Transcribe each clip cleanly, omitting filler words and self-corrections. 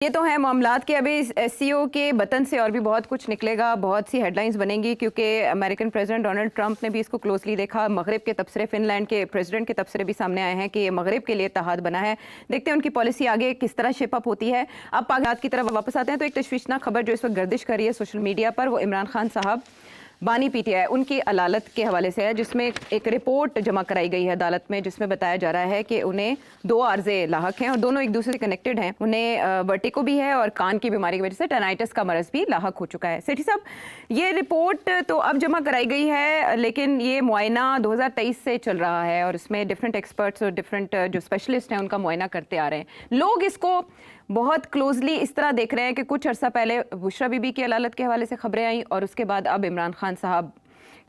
ये तो है मामलात के। अभी एससीओ के बटन से और भी बहुत कुछ निकलेगा, बहुत सी हेडलाइंस बनेंगी, क्योंकि अमेरिकन प्रेसिडेंट डोनाल्ड ट्रंप ने भी इसको क्लोजली देखा। मगरिब के तबसरे, फिनलैंड के प्रेसिडेंट के तबसरे भी सामने आए हैं कि ये मगरिब के लिए इत्तेहाद बना है। देखते हैं उनकी पॉलिसी आगे किस तरह शेप अप होती है। अब पाक की तरफ वापस आते हैं तो एक तशवीशनाक खबर जो इस वक्त गर्दिश कर रही है सोशल मीडिया पर, वो इमरान खान साहब बानी पीटीआई उनकी अदालत के हवाले से है, जिसमें एक रिपोर्ट जमा कराई गई है अदालत में, जिसमें बताया जा रहा है कि उन्हें 2 आर्जे लाहक हैं और दोनों एक दूसरे से कनेक्टेड हैं। उन्हें वर्टिको भी है और कान की बीमारी की वजह से टेनाइटिस का मरज भी लाहक हो चुका है। सेठी साहब, ये रिपोर्ट तो अब जमा कराई गई है, लेकिन ये मुआयना 2023 से चल रहा है और इसमें डिफरेंट एक्सपर्ट्स और डिफरेंट जो स्पेशलिस्ट हैं उनका मुआयना करते आ रहे हैं। लोग इसको बहुत क्लोजली इस तरह देख रहे हैं कि कुछ अर्सा पहले बुशरा बीबी की अदालत के हवाले से खबरें आई और उसके बाद अब इमरान खान साहब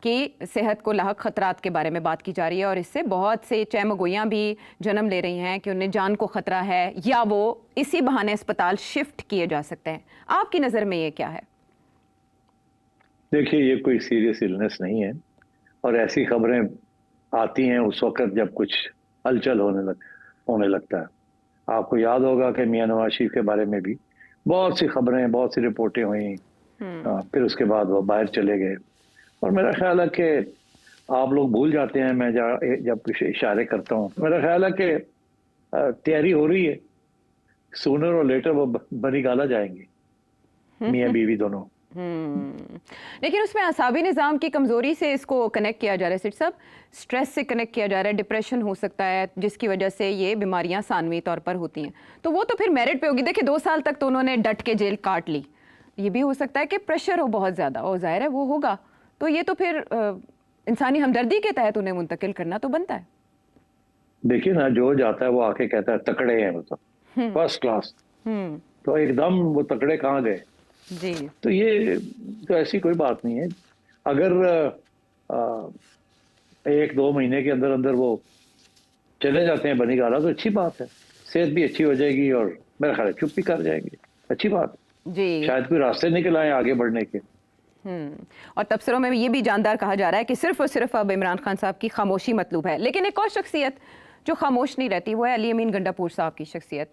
की सेहत को लाहक खतरात के बारे में बात की जा रही है और इससे बहुत से चहमगोइयाँ भी जन्म ले रही हैं कि उन्हें जान को खतरा है या वो इसी बहाने अस्पताल शिफ्ट किए जा सकते हैं। आपकी नज़र में ये क्या है? देखिए, ये कोई सीरियस इलनेस नहीं है और ऐसी खबरें आती हैं उस वक्त जब कुछ हलचल होने लगता है। आपको याद होगा कि मियां नवाज शरीफ के बारे में भी बहुत सी खबरें, बहुत सी रिपोर्टें हुई। फिर उसके बाद वो बाहर चले गए और मेरा ख्याल है कि आप लोग भूल जाते हैं, मैं जब कुछ इशारे करता हूँ, मेरा ख्याल है कि तैयारी हो रही है, सूनर और लेटर वो बनी गाला जाएंगे, मियां बीवी दोनों। लेकिन उसमें असाबी निज़ाम की कमज़ोरी से इसको कनेक्ट किया जा रहा है सिर्फ सब, स्ट्रेस से कनेक्ट किया जा रहा है, डिप्रेशन हो सकता है जिसकी वजह से ये बीमारियां सानवी तौर पर होती हैं, तो वो तो फिर मेरिट पे होगी। देखिए 2 साल तक तो उन्होंने डट के जेल काट ली, ये भी हो सकता है कि प्रेशर हो बहुत ज़्यादा और जाहिर है वो होगा, तो ये तो फिर इंसानी हमदर्दी के तहत उन्हें मुंतकिल करना तो बनता है। देखिए ना, जो जाता है वो आके कहता है तकड़े हैं, मतलब फर्स्ट क्लास, तो एकदम वो तकड़े कहाँ गए जी। तो ये तो ऐसी कोई बात नहीं है। अगर 1-2 महीने के अंदर अंदर वो चले जाते हैं बनी गाला तो अच्छी बात है, सेहत भी अच्छी हो जाएगी और मेरा ख्याल है चुप भी कर जाएंगे, अच्छी बात जी। शायद कोई रास्ते निकल आए आगे बढ़ने के। और तबसरों में ये भी जानदार कहा जा रहा है कि सिर्फ और सिर्फ अब इमरान खान साहब की खामोशी मतलूब है। लेकिन एक और शख्सियत जो खामोश नहीं रहती वो है अली अमीन गंडापुर साहब की शख्सियत।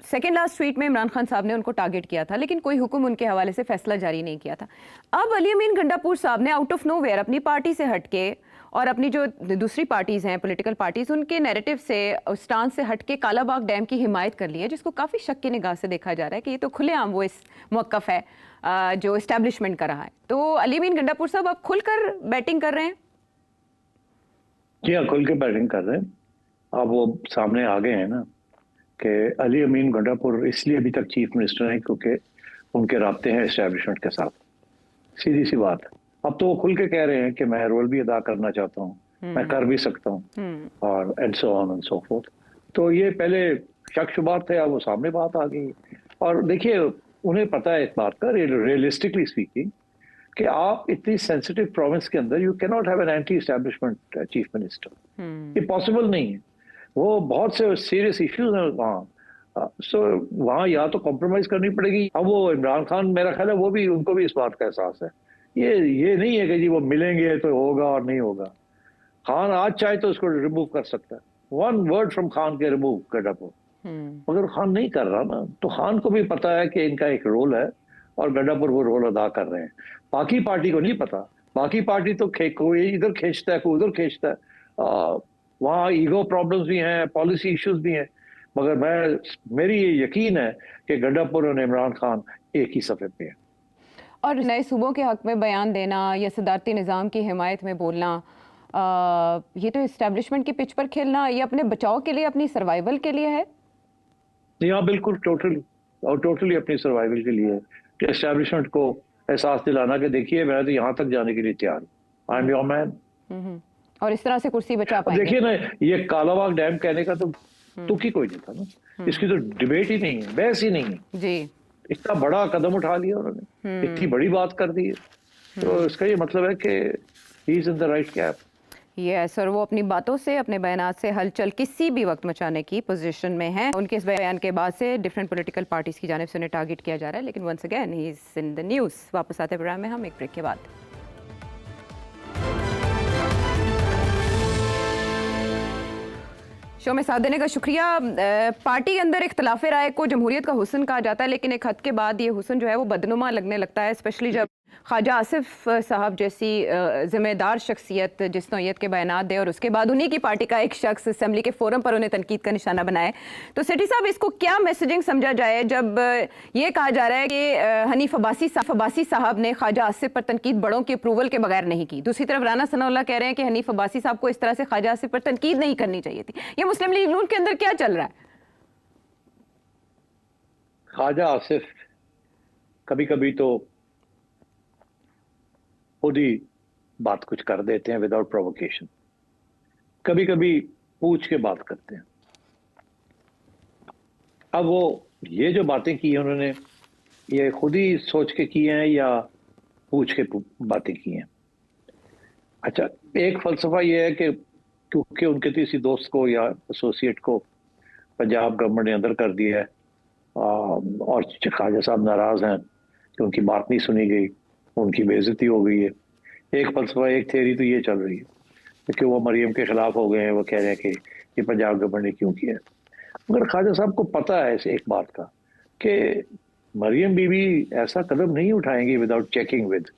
सेकेंड लास्ट ट्वीट में इमरान खान साहब ने उनको टारगेट किया था, लेकिन कोई हुक्म उनके हवाले से फैसला जारी नहीं किया था। अब अली अमीन गंडापुर साहब ने आउट ऑफ नोवेयर अपनी पार्टी से हटके और अपनी जो दूसरी पार्टीज़ हैं, पॉलिटिकल पार्टीज़, उनके नैरेटिव से, स्टांस से हटके कालाबाग डैम की हिमायत कर ली है, जिसको काफ़ी शक की निगाह से देखा जा रहा है कि ये तो खुलेआम वो इस मौक़िफ़ है जो इस्टेब्लिशमेंट कर रहा है। तो अली अमीन गंडापुर साहब अब खुलकर बैटिंग कर रहे हैं। जी हाँ, खुल के बैटिंग कर रहे हैं। अब वो सामने आ गए हैं ना कि अली अमीन गंडापुर इसलिए अभी तक चीफ मिनिस्टर हैं क्योंकि उनके राब्ते हैं एस्टेब्लिशमेंट के साथ, सीधी सी बात। अब तो वो खुल के कह रहे हैं कि मैं रोल भी अदा करना चाहता हूँ, मैं कर भी सकता हूँ और and so on and so fourth. तो ये पहले शक शुबात थे, अब वो सामने बात आ गई। और देखिए, उन्हें पता है इस बात का, रियलिस्टिकली स्पीकिंग, कि आप इतनी सेंसिटिव प्रोविंस के अंदर you can not have an anti establishment chief minister, ये पॉसिबल नहीं है। वो बहुत से सीरियस इश्यूज हैं वहाँ, सो वहाँ या तो कॉम्प्रोमाइज करनी पड़ेगी। अब वो इमरान खान, मेरा ख्याल है वो भी, उनको भी इस बात का एहसास है। ये नहीं है कि जी वो मिलेंगे तो होगा और नहीं होगा। खान आज चाहे तो उसको रिमूव कर सकता है, 1 वर्ड फ्रॉम खान के रिमूव गंडापुर, मगर खान नहीं कर रहा ना, तो खान को भी पता है कि इनका एक रोल है और गंडापुर वो रोल अदा कर रहे हैं। बाकी पार्टी को नहीं पता, बाकी पार्टी तो कोई इधर खींचता है, कोई उधर खींचता है, वहाँ ईगो प्रॉब्लम्स भी हैं, पॉलिसी इश्यूज भी हैं, मगर मेरी ये यकीन है कि गंडापुर और इमरान खान एक ही सफ़े पे हैं। और नए सूबों के हक में बयान देना या सदारती निज़ाम की हिमायत में बोलना, ये तो इस्टेब्लिशमेंट की पिच पर खेलना, ये अपने बचाव के लिए, अपनी सर्वाइवल के लिए है। हाँ बिल्कुल, टोटली अपनी सर्वाइवल के लिए, कि एस्टेब्लिशमेंट को एहसास दिलाना कि देखिए मैं तो यहाँ तक जाने के लिए तैयार हूँ, आई एम योर मैन, और इस तरह से कुर्सी बचा पाएंगे। देखिए ना, ये कालाबाग डैम कहने का तो तुक ही कोई नहीं था ना, इसकी तो डिबेट ही नहीं है, बहस ही नहीं है जी। इतना बड़ा कदम उठा लिया उन्होंने, इतनी बड़ी बात कर दी है, तो इसका ये मतलब है कि ही is in the right cap. Yes, और वो अपनी बातों से, अपने बयानात से हलचल किसी भी वक्त मचाने की पोजीशन में है। उनके इस बयान के बाद से डिफरेंट पॉलिटिकल पार्टीज की जानिब से उन्हें टारगेट किया जा रहा है, लेकिन once again he is in the news. वापस आते प्रोग्राम में हम एक ब्रेक के बाद। शो में साथ देने का शुक्रिया। पार्टी के अंदर इख्तलाफ राय को जमहूरियत का हुस्न कहा जाता है, लेकिन एक हद के बाद ये हुस्न जो है वो बदनुमा लगने लगता है, स्पेशली जब ख्वाजा आसिफ साहब जैसी ज़िम्मेदार शख्सियत जिस नौयत के बयानात दे और उसके बाद उन्हीं की पार्टी का एक शख्स असेंबली के फोरम पर उन्हें तनकीद का निशाना बनाए। तो सेठी साहब, इसको क्या मैसेजिंग समझा जाए जब ये कहा जा रहा है कि हनीफ अब्बासी साहब ने ख्वाजा आसिफ पर तनकीद बड़ों की अप्रूवल के बगैर नहीं की। दूसरी तरफ राना सनाउल्लाह कह रहे हैं कि हनीफ अब्बासी साहब को इस तरह से ख्वाजा आसिफ पर तनकीद नहीं करनी चाहिए थी। ये मुस्लिम लीग नून के अंदर क्या चल रहा है? ख्वाजा आसिफ कभी कभी तो खुद ही बात कुछ कर देते हैं विदाउट प्रोवोकेशन, कभी कभी पूछ के बात करते हैं। अब वो ये जो बातें की हैं उन्होंने, ये खुद ही सोच के की हैं या पूछ के बातें की हैं? अच्छा, एक फलसफा ये है कि क्योंकि उनके किसी दोस्त को या एसोसिएट को पंजाब गवर्नमेंट ने अंदर कर दिया है और ख्वाजा साहब नाराज हैं कि उनकी बात नहीं सुनी गई, उनकी बेइज्जती हो गई है। एक फलसफा, एक थ्योरी तो ये चल रही है कि वो मरियम के खिलाफ हो गए हैं, वो कह रहे हैं कि ये पंजाब गवर्नमेंट ने क्यों किया। मगर ख्वाजा साहब को पता है एक बात का कि मरियम बीबी ऐसा कदम नहीं उठाएंगी विदाउट चेकिंग विद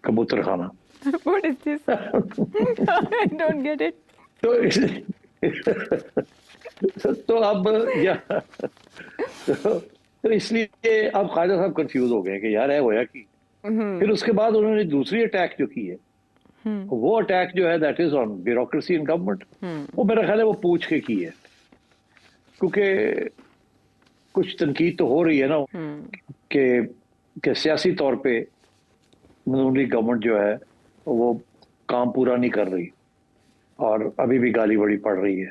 कबूतर खाना। What is this? I don't get it. तो अब तो इसलिए अब ख्वाजा साहब कंफ्यूज हो गए कि यार है होया कि। फिर उसके बाद उन्होंने दूसरी अटैक जो की है, वो अटैक जो है that is on bureaucracy in government. वो मेरा ख्याल है वो पूछ के की है, क्योंकि कुछ तनकीद तो हो रही है ना कि सियासी तौर पे नून लीग गवर्नमेंट जो है वो काम पूरा नहीं कर रही और अभी भी गाली बड़ी पड़ रही है,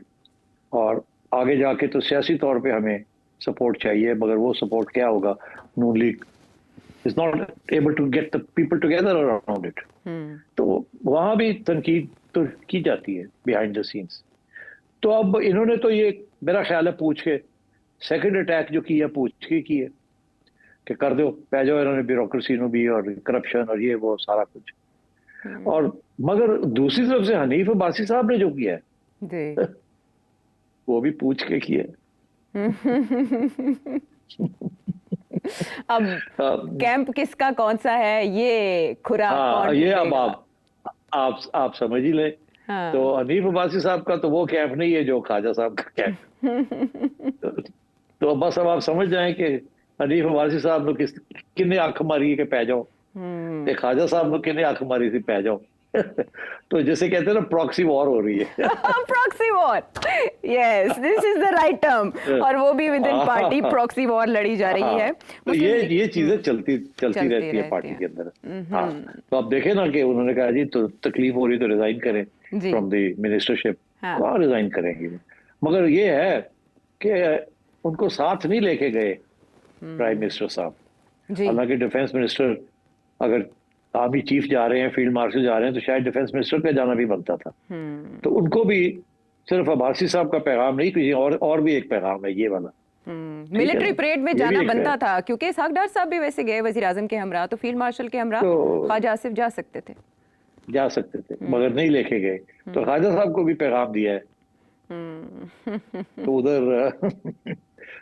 और आगे जाके तो सियासी तौर पे हमें सपोर्ट चाहिए, मगर वो सपोर्ट क्या होगा? Noon league is not able to get the people together around it. तो वहां भी तनकीद तो की जाती है बिहाइंड द सीन्स। तो अब इन्होंने तो ये मेरा ख्याल है पूछ के सेकंड अटैक जो किया पूछ के की है कि कर दो पै जाओ इन्होंने ब्यूरोक्रेसी में भी और करप्शन और ये वो सारा कुछ। और मगर दूसरी तरफ से हनीफ अब्बासी साहब ने जो किया है वो भी पूछ के किया है। अब कैंप किसका कौन सा है ये खुरा कौन ये अब आप समझ ही ले। तो हनीफ अब्बासी साहब का तो वो कैंप नहीं है जो ख्वाजा साहब का कैंप। तो बस अब आप समझ जाएं कि हनीफ अब्बासी साहब ने किन्ने अख मारी के पै जाओ, ख्वाजा साहब ने किन्ने अख मारी थी पै जाओ। तो जैसे कहते हैं ना प्रॉक्सी वॉर हो रही है। Proxy war, yes, this is the right term. और वो भी with in party proxy war लड़ी जा रही है। तो ये चीजें चलती रहती है पार्टी के अंदर। तो आप देखें ना कि उन्होंने कहा जी तो तकलीफ हो रही तो रिजाइन करें फ्रॉम द मिनिस्टरशिप। कहाँ रिजाइन करेंगे? मगर ये है कि उनको साथ नहीं लेके गए प्राइम मिनिस्टर साहब। हालांकि डिफेंस मिनिस्टर अगर आर्मी चीफ जा रहे हैं, फील्ड मार्शल जा रहे हैं, तो शायद डिफेंस मिनिस्टर का जाना भी बनता था। तो उनको भी सिर्फ अब्बासी साहब का पैगाम नहीं, किसी और भी एक पैगाम है ये वाला। मिलिट्री परेड में जाना बनता था, क्योंकि इसहाक डार साहब भी वैसे गए वजीर आजम के हमरा, तो फील्ड मार्शल के हमरा ख्वाजा आसिफ जा सकते थे मगर नहीं लेके गए। तो ख्वाजा साहब को भी पैगाम दिया है। तो उधर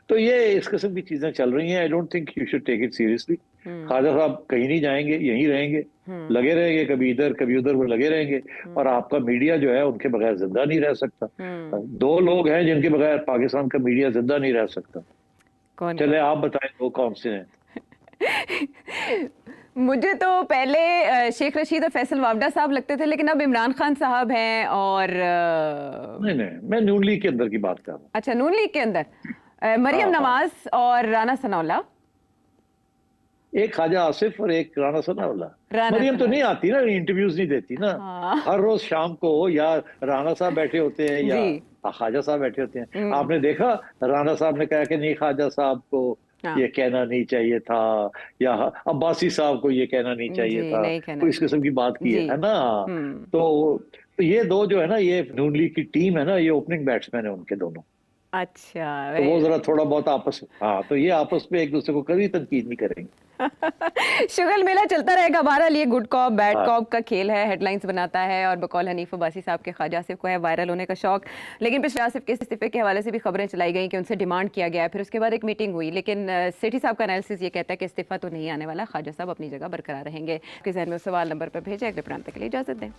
तो ये इस किस्म की चीजें चल रही हैं। I don't think you should take it seriously. Khwaja साहब कहीं नहीं जाएंगे, यहीं रहेंगे, लगे रहेंगे, कभी इधर कभी उधर वो लगे रहेंगे। और आपका मीडिया जो है उनके बगैर जिंदा नहीं रह सकता। दो लोग हैं जिनके बगैर पाकिस्तान का मीडिया जिंदा नहीं रह सकता। चले आप बताएं वो कौन से हैं? मुझे तो पहले शेख रशीद और फैसल वावडा साहब लगते थे, लेकिन अब इमरान खान साहब हैं। और नहीं, मैं नून लीग के अंदर की बात कर रहा हूँ। अच्छा, नून लीग के अंदर मरियम नवाज और राना सनाउल्लाह। एक ख्वाजा आसिफ और एक राना सनाउल्लाह। मरियम तो नहीं आती ना, इंटरव्यूज नहीं देती ना। हर रोज शाम को या राना साहब बैठे होते हैं या ख्वाजा साहब बैठे होते हैं। आपने देखा राना साहब ने कहा कि नहीं ख्वाजा साहब को ये कहना नहीं चाहिए था, या अब्बासी साहब को ये कहना नहीं चाहिए था, तो इस किस्म की बात की है ना। तो ये दो जो है ना, ये नून लीग की टीम है ना, ये ओपनिंग बैट्समैन है उनके दोनों। अच्छा, तो वो जरा थोड़ा बहुत आपस, हाँ, तो ये आपस में एक दूसरे को कभी तनकीद नहीं करेंगे। शुगल मेला चलता रहेगा। बहरहाल ये गुड कॉप बैड हाँ, कॉप का खेल है, हेडलाइंस बनाता है और बकौल हनीफ अब्बासी साहब के ख्वाजा आसिफ को है वायरल होने का शौक। लेकिन पिछले आसिफ के इस्तीफे के हवाले से भी खबरें चलाई गई कि उनसे डिमांड किया गया है, फिर उसके बाद एक मीटिंग हुई, लेकिन सेठी साहब का एनालिसिस ये कहता है कि इस्तीफा तो नहीं आने वाला, ख्वाजा साहब अपनी जगह बरकरार रहेंगे। आपके जहन में उस सवाल नंबर पर भेजें। अगले प्रोग्राम तक के लिए इजाजत दें।